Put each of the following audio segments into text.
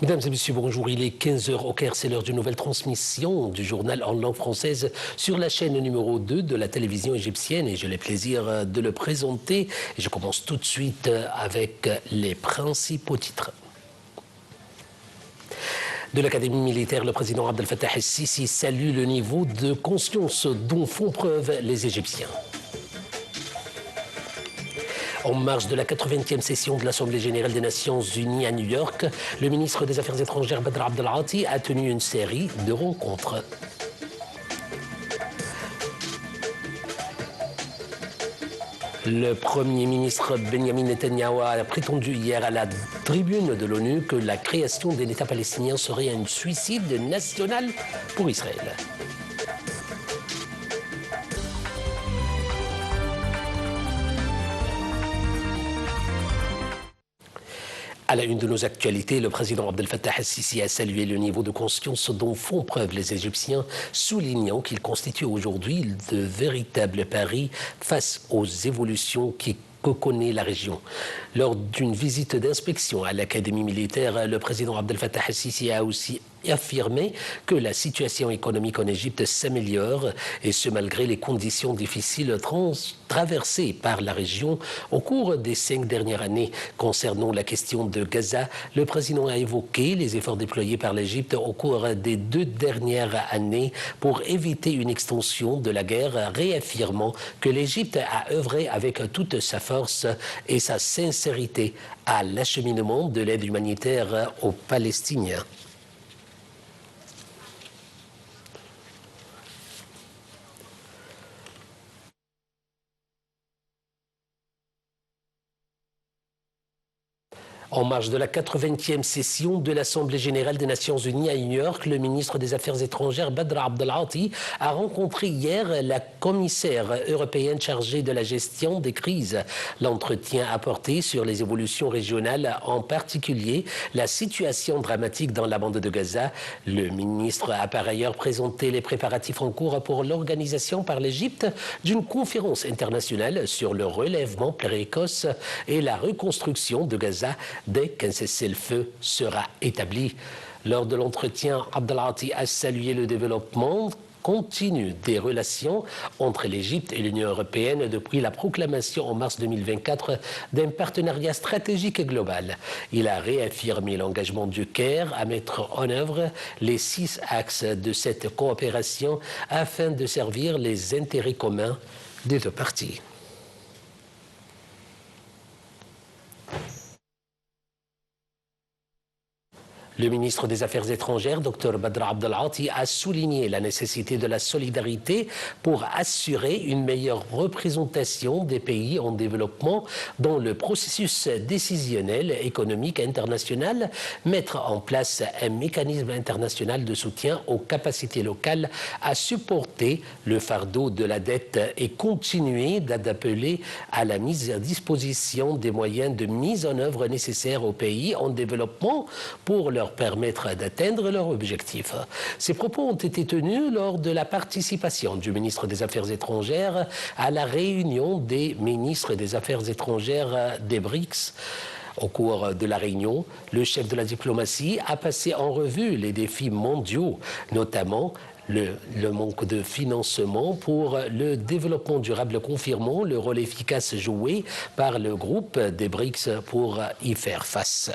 Mesdames et messieurs, bonjour. Il est 15 h au Caire. C'est l'heure d'une nouvelle transmission du journal en langue française sur la chaîne numéro 2 de la télévision égyptienne. Et j'ai le plaisir de le présenter. Et je commence tout de suite avec les principaux titres. De l'Académie militaire, le président Abdel Fattah el-Sisi salue le niveau de conscience dont font preuve les Égyptiens. En marge de la 80e session de l'Assemblée générale des Nations unies à New York, le ministre des Affaires étrangères Badr Abdel Ati a tenu une série de rencontres. Le Premier ministre Benjamin Netanyahu a prétendu hier à la tribune de l'ONU que la création d'un État palestinien serait un suicide national pour Israël. À la une de nos actualités, le président Abdel Fattah el-Sisi a salué le niveau de conscience dont font preuve les Égyptiens, soulignant qu'il constitue aujourd'hui de véritables paris face aux évolutions que connaît la région. Lors d'une visite d'inspection à l'Académie militaire, le président Abdel Fattah el-Sisi a aussi affirmé que la situation économique en Égypte s'améliore, et ce malgré les conditions difficiles traversées par la région au cours des 5 dernières années. Concernant la question de Gaza, le président a évoqué les efforts déployés par l'Égypte au cours des 2 dernières années pour éviter une extension de la guerre, réaffirmant que l'Égypte a œuvré avec toute sa force et sa sincérité à l'acheminement de l'aide humanitaire aux Palestiniens. En marge de la 80e session de l'Assemblée générale des Nations unies à New York, le ministre des Affaires étrangères Badr Abdel Ati a rencontré hier la commissaire européenne chargée de la gestion des crises. L'entretien a porté sur les évolutions régionales, en particulier la situation dramatique dans la bande de Gaza. Le ministre a par ailleurs présenté les préparatifs en cours pour l'organisation par l'Égypte d'une conférence internationale sur le relèvement précoce et la reconstruction de Gaza dès qu'un cessez-le-feu sera établi. Lors de l'entretien, Abdel Ati a salué le développement continu des relations entre l'Égypte et l'Union européenne depuis la proclamation en mars 2024 d'un partenariat stratégique global. Il a réaffirmé l'engagement du Caire à mettre en œuvre les 6 axes de cette coopération afin de servir les intérêts communs des 2 parties. Le ministre des Affaires étrangères, Dr Badr Abdel Ati, a souligné la nécessité de la solidarité pour assurer une meilleure représentation des pays en développement dans le processus décisionnel économique international, mettre en place un mécanisme international de soutien aux capacités locales à supporter le fardeau de la dette et continuer d'appeler à la mise à disposition des moyens de mise en œuvre nécessaires aux pays en développement pour leur permettre d'atteindre leurs objectifs. Ces propos ont été tenus lors de la participation du ministre des Affaires étrangères à la réunion des ministres des Affaires étrangères des BRICS. Au cours de la réunion, le chef de la diplomatie a passé en revue les défis mondiaux, notamment le manque de financement pour le développement durable, confirmant le rôle efficace joué par le groupe des BRICS pour y faire face.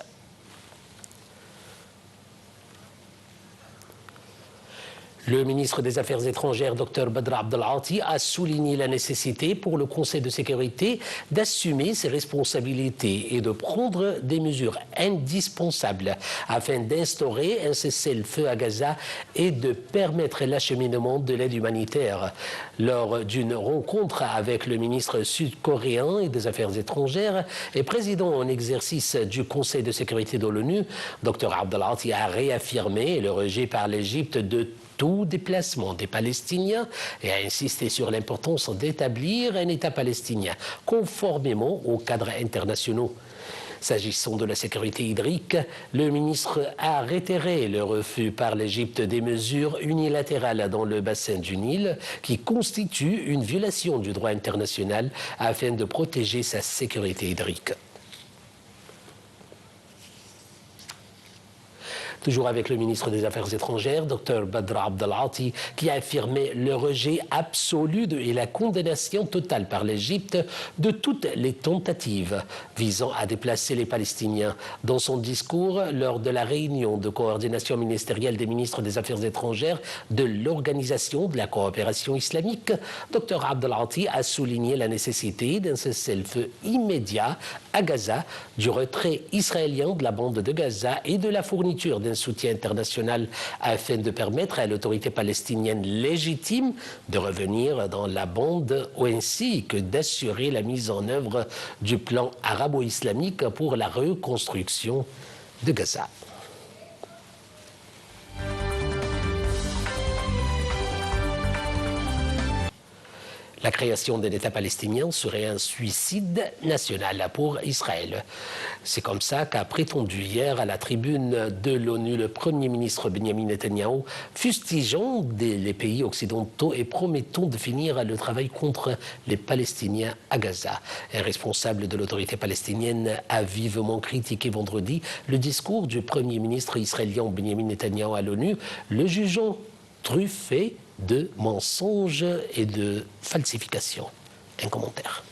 Le ministre des Affaires étrangères, Dr Badr Abdel Ati, a souligné la nécessité pour le Conseil de sécurité d'assumer ses responsabilités et de prendre des mesures indispensables afin d'instaurer un cessez-le-feu à Gaza et de permettre l'acheminement de l'aide humanitaire. Lors d'une rencontre avec le ministre sud-coréen et des Affaires étrangères et président en exercice du Conseil de sécurité de l'ONU, Dr Abdel Ati a réaffirmé le rejet par l'Égypte de tout déplacement des Palestiniens et a insisté sur l'importance d'établir un État palestinien conformément aux cadres internationaux. S'agissant de la sécurité hydrique, le ministre a réitéré le refus par l'Égypte des mesures unilatérales dans le bassin du Nil qui constituent une violation du droit international afin de protéger sa sécurité hydrique. Toujours avec le ministre des Affaires étrangères, Dr Badr Abdelati, qui a affirmé le rejet absolu et la condamnation totale par l'Égypte de toutes les tentatives visant à déplacer les Palestiniens. Dans son discours, lors de la réunion de coordination ministérielle des ministres des Affaires étrangères de l'Organisation de la coopération islamique, Dr Abdelati a souligné la nécessité d'un cessez-le-feu immédiat à Gaza, du retrait israélien de la bande de Gaza et de la fourniture d'un soutien international afin de permettre à l'autorité palestinienne légitime de revenir dans la bande ainsi que d'assurer la mise en œuvre du plan arabo-islamique pour la reconstruction de Gaza. La création d'un État palestinien serait un suicide national pour Israël. C'est comme ça qu'a prétendu hier à la tribune de l'ONU le Premier ministre Benjamin Netanyahou, fustigeant les pays occidentaux et promettant de finir le travail contre les Palestiniens à Gaza. Un responsable de l'autorité palestinienne a vivement critiqué vendredi le discours du Premier ministre israélien Benjamin Netanyahou à l'ONU, le jugeant truffé de mensonges et de falsifications. Un commentaire.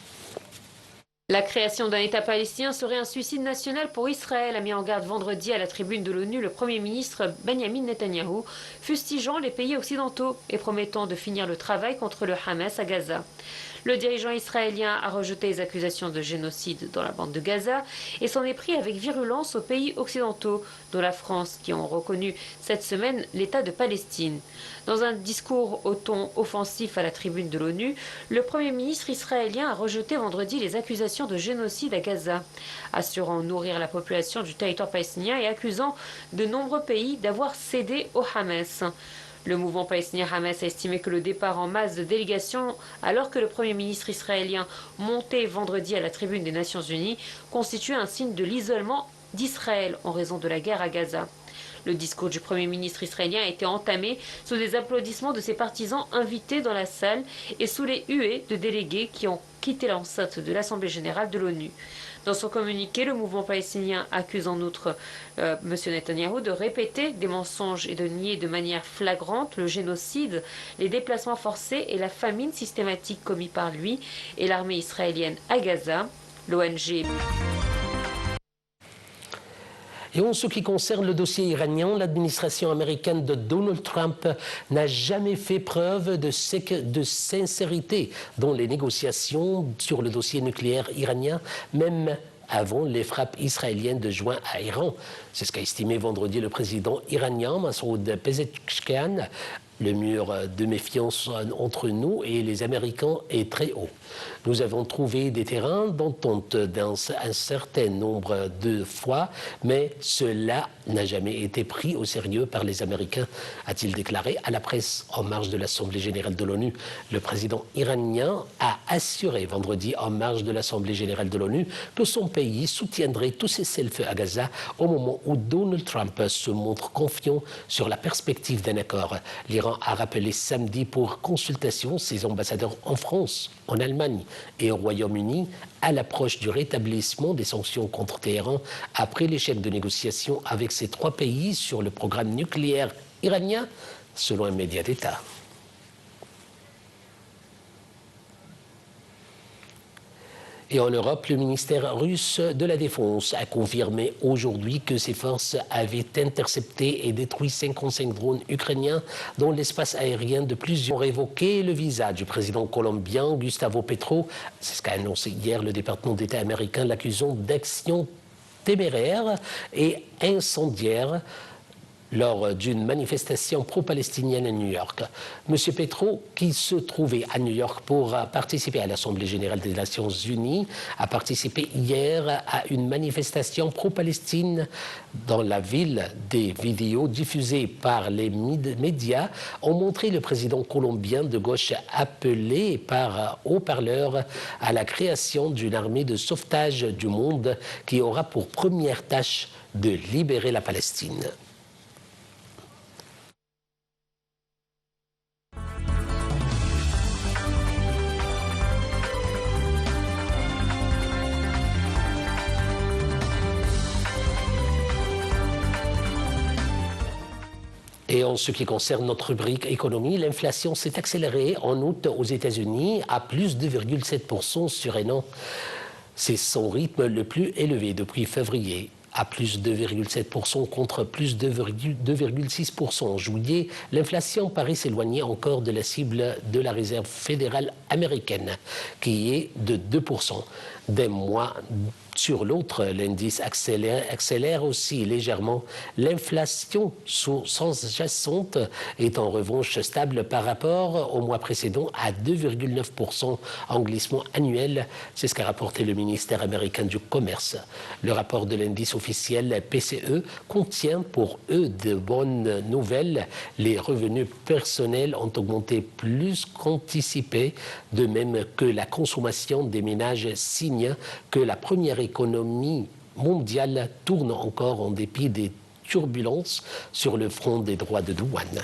La création d'un État palestinien serait un suicide national pour Israël, a mis en garde vendredi à la tribune de l'ONU le Premier ministre Benjamin Netanyahou, fustigeant les pays occidentaux et promettant de finir le travail contre le Hamas à Gaza. Le dirigeant israélien a rejeté les accusations de génocide dans la bande de Gaza et s'en est pris avec virulence aux pays occidentaux, dont la France, qui ont reconnu cette semaine l'État de Palestine. Dans un discours au ton offensif à la tribune de l'ONU, le Premier ministre israélien a rejeté vendredi les accusations de génocide à Gaza, assurant nourrir la population du territoire palestinien et accusant de nombreux pays d'avoir cédé au Hamas. Le mouvement palestinien Hamas a estimé que le départ en masse de délégations, alors que le Premier ministre israélien montait vendredi à la tribune des Nations Unies, constitue un signe de l'isolement d'Israël en raison de la guerre à Gaza. Le discours du Premier ministre israélien a été entamé sous des applaudissements de ses partisans invités dans la salle et sous les huées de délégués qui ont quitté l'enceinte de l'Assemblée générale de l'ONU. Dans son communiqué, le mouvement palestinien accuse en outre M. Netanyahou de répéter des mensonges et de nier de manière flagrante le génocide, les déplacements forcés et la famine systématique commis par lui et l'armée israélienne à Gaza. L'ONG. Et en ce qui concerne le dossier iranien, l'administration américaine de Donald Trump n'a jamais fait preuve de sincérité dans les négociations sur le dossier nucléaire iranien, même avant les frappes israéliennes de juin à Iran. C'est ce qu'a estimé vendredi le président iranien Massoud Pezeshkian. Le mur de méfiance entre nous et les Américains est très haut. Nous avons trouvé des terrains d'entente dans un certain nombre de fois, mais cela n'a jamais été pris au sérieux par les Américains, a-t-il déclaré à la presse en marge de l'Assemblée générale de l'ONU. Le président iranien a assuré vendredi en marge de l'Assemblée générale de l'ONU que son pays soutiendrait tout cessez-le-feu à Gaza au moment où Donald Trump se montre confiant sur la perspective d'un accord. L'Iran a rappelé samedi pour consultation ses ambassadeurs en France, en Allemagne et au Royaume-Uni à l'approche du rétablissement des sanctions contre Téhéran après l'échec de négociations avec ces trois pays sur le programme nucléaire iranien, selon un média d'État. Et en Europe, le ministère russe de la Défense a confirmé aujourd'hui que ses forces avaient intercepté et détruit 55 drones ukrainiens dans l'espace aérien de plusieurs. Ont révoqué le visa du président colombien Gustavo Petro. C'est ce qu'a annoncé hier le département d'État américain, l'accusant d'actions téméraires et incendiaires lors d'une manifestation pro-palestinienne à New York. M. Petro, qui se trouvait à New York pour participer à l'Assemblée générale des Nations unies, a participé hier à une manifestation pro-Palestine dans la ville. Des vidéos diffusées par les médias ont montré le président colombien de gauche appelé par haut-parleur à la création d'une armée de sauvetage du monde qui aura pour première tâche de libérer la Palestine. Et en ce qui concerne notre rubrique économie, l'inflation s'est accélérée en août aux États-Unis à plus de 2,7% sur un an. C'est son rythme le plus élevé depuis février, à plus de 2,7% contre plus de 2,6% en juillet. L'inflation paraît s'éloigner encore de la cible de la Réserve fédérale américaine, qui est de 2%. D'un mois sur l'autre, l'indice accélère aussi légèrement. L'inflation sous-jacente est en revanche stable par rapport au mois précédent à 2,9% en glissement annuel. C'est ce qu'a rapporté le ministère américain du Commerce. Le rapport de l'indice officiel PCE contient pour eux de bonnes nouvelles. Les revenus personnels ont augmenté plus qu'anticipé, de même que la consommation des ménages signe que la première économie mondiale tourne encore en dépit des turbulences sur le front des droits de douane.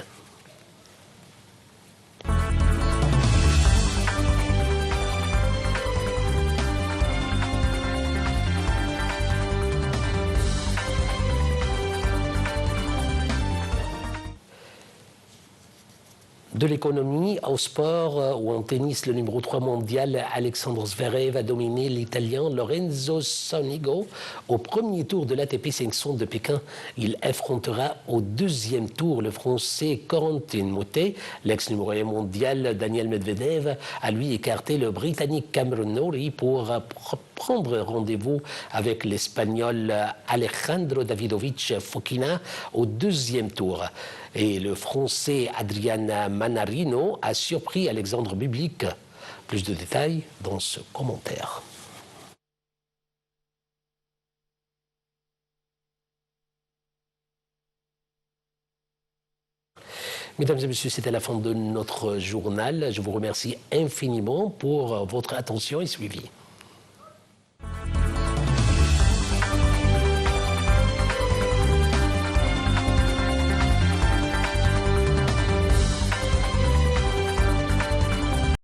De l'économie au sport ou en tennis, le numéro 3 mondial Alexandre Zverev a dominé l'Italien Lorenzo Sonego au premier tour de l'ATP 500 de Pékin. Il affrontera au deuxième tour le Français Corentin Moutet. L'ex-numéro 1 mondial Daniel Medvedev a lui écarté le Britannique Cameron Norrie pour prendre rendez-vous avec l'Espagnol Alejandro Davidovich Fokina au deuxième tour. Et le Français Adrian Manarino a surpris Alexandre Bublik. Plus de détails dans ce commentaire. Mesdames et messieurs, c'était la fin de notre journal. Je vous remercie infiniment pour votre attention et suivi.